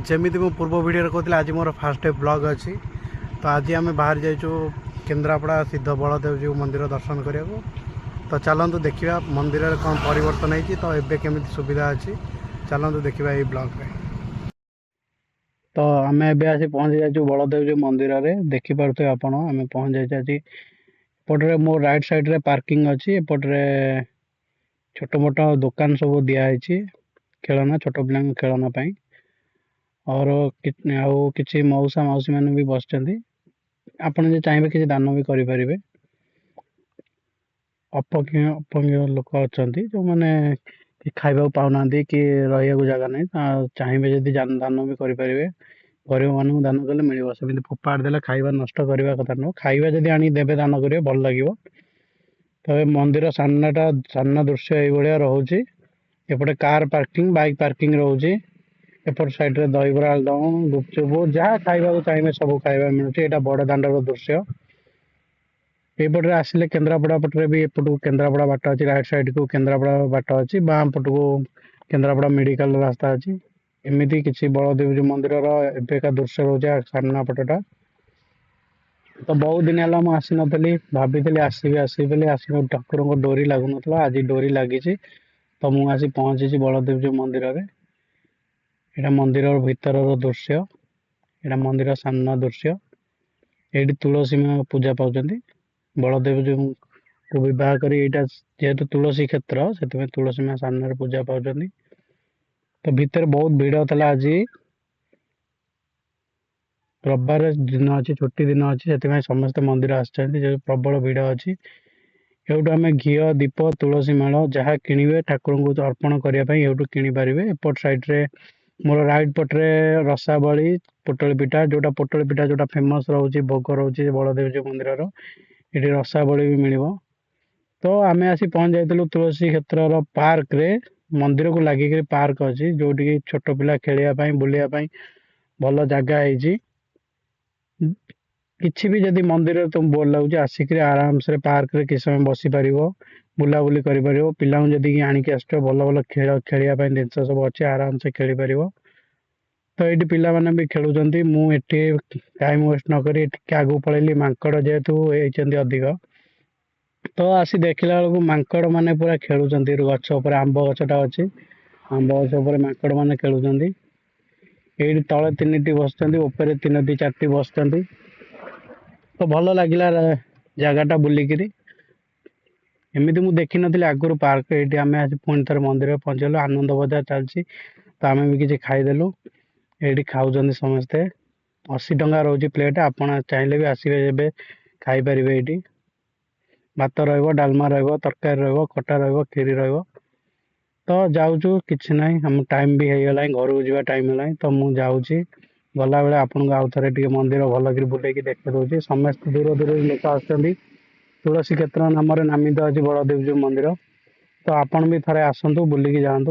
जमी मु पूर्व वीडियो कहती आज मोर फास्ट ब्लॉग अच्छी तो आज आम बाहर जाइचु केन्द्रापड़ा सिद्ध बलदेव जीव मंदिर दर्शन करने को। तो चलतु देखा मंदिर कौन परिवर्तन होती तो एबे केमी सुविधा अच्छी चलतु देखा ये ब्लॉग में। तो आम एबे आसी पहुँच जाइचु बलदेव जीव मंदिर में देखिपे आपण आम पहुँच जाइए आज एपटे मो राइट साइड रे पार्किंग अच्छी एपटे छोट मोट दुकान सब दिखाई खेलना छोट पिला खेलना और किसी मौसा मौसी मैंने भी बस आपड़ जो चाहिए किसी दान भी करें। अपंग लोक अच्छा जो मैंने खावा पाऊना कि रहा जगह ना चाहिए जदि दान भी करें गरीब मानक दान कले मिल सेमती फोपाड़ देला खाଇବା नष्ट करने कथा नुह खाଇବା जदि आनी देवे दान करेंगे भल लगे। तो मंदिर सामना दृश्य ये रोचे एपटे कार पार्किंग बाइक पार्किंग रोचे एपट साइड रे दहीबरा आलुदम गुपचुप जहाँ खाइबा चाहिए सब खाइबा मिलूँ यहाँ बड़ दाण्डर दृश्य। एपटे आसिले केन्द्रापड़ा पटे भी एपटू केन्द्रापड़ा बाट अच्छी राइट साइड को केन्द्रापड़ा बाट अच्छी बाम पट को केन्द्रापड़ा मेडिकल रास्ता अच्छी एमती किसी बलदेव मंदिर एबेका दृश्य रोचे सामना पटटा। तो बहुत दिन है मुझे नी भाभी आसबी आस ठाकुर को डोरी लगुन आज डोरी लगी तो मुझे पहुंची बलदेव मंदिर में। यहाँ मंदिर भीतर दृश्य यहाँ मंदिर सामना दृश्य ये तुलसी माँ पूजा पाँच बलदेव जी को बह कर जेहेतु तुलसी क्षेत्र से तुलसी माँ सामने पूजा पाँच। तो भितर बहुत भीड़ था आज रविवार दिन अच्छी छुट्टी दिन अच्छी से समस्त मंदिर आसो प्रबल भीड़ अच्छी एवटू आम घी दीप तुलसी माल जहाँ किणे ठाकुर को अर्पण करने एवटू किपारे। एपट साइड्रे मोर राइट पट्रे रसाबली पोटल पिठा जोटा फेमस रोचे भोग रोचे बलदेव जी मंदिर ये रसाबली भी मिल। तो आम आसी पहुँच जाइलु तुलसी क्षेत्र पार्क रे मंदिर को लगिक पार्क अच्छी जो छोट पिला खेलने बुलायापी भल जगह है किसी भी जदि मंदिर तुम बोर लगुच आसिक आराम से पार्क रे किस समय बसी पार बुलाबुली कर पिला जदि आणिक आस भल भल खेलने जिनस सब अच्छे आराम से खेल पार। तो ये पिला माने भी खेलुंट मुझे टाइम वेस्ट नक आगू पलैली मांकड़ जेहेतु होती अधिक तो आसी देखला बेलू मांकड़ मैंने पूरा खेलुंट गछ आंब गछटा अच्छी आंब गछ मांकड़ मैंने खेलुंट ये तले तीन बस तीन चार बस तो भल लगिला जगटा बुलिकी एमती मुझे देखी नी आगुरी पार्क ये आम आज पुणी थर मंदिर पहुंचल आनंद बजार चलती तो आम भी किसी खाईदेलु ये खाऊँ समस्ते 80 टंका रोज प्लेट आपड़ चाहिए भी आसबे खाईपर ये भात डालमा तरकारी खटा खीरी तो जाऊँ कि ना हम टाइम भी हो गला घर को जावा टाइम है तो मुझे जाऊँगी गला बेले आपन आउ थे मंदिर भल बुले देखा दूसरी समस्त दूर दूर लोक आस तुलसी क्षेत्र नाम नामित अच्छी बलदेव जी मंदिर तो आपन भी थे आसतु बुलिकी जातु।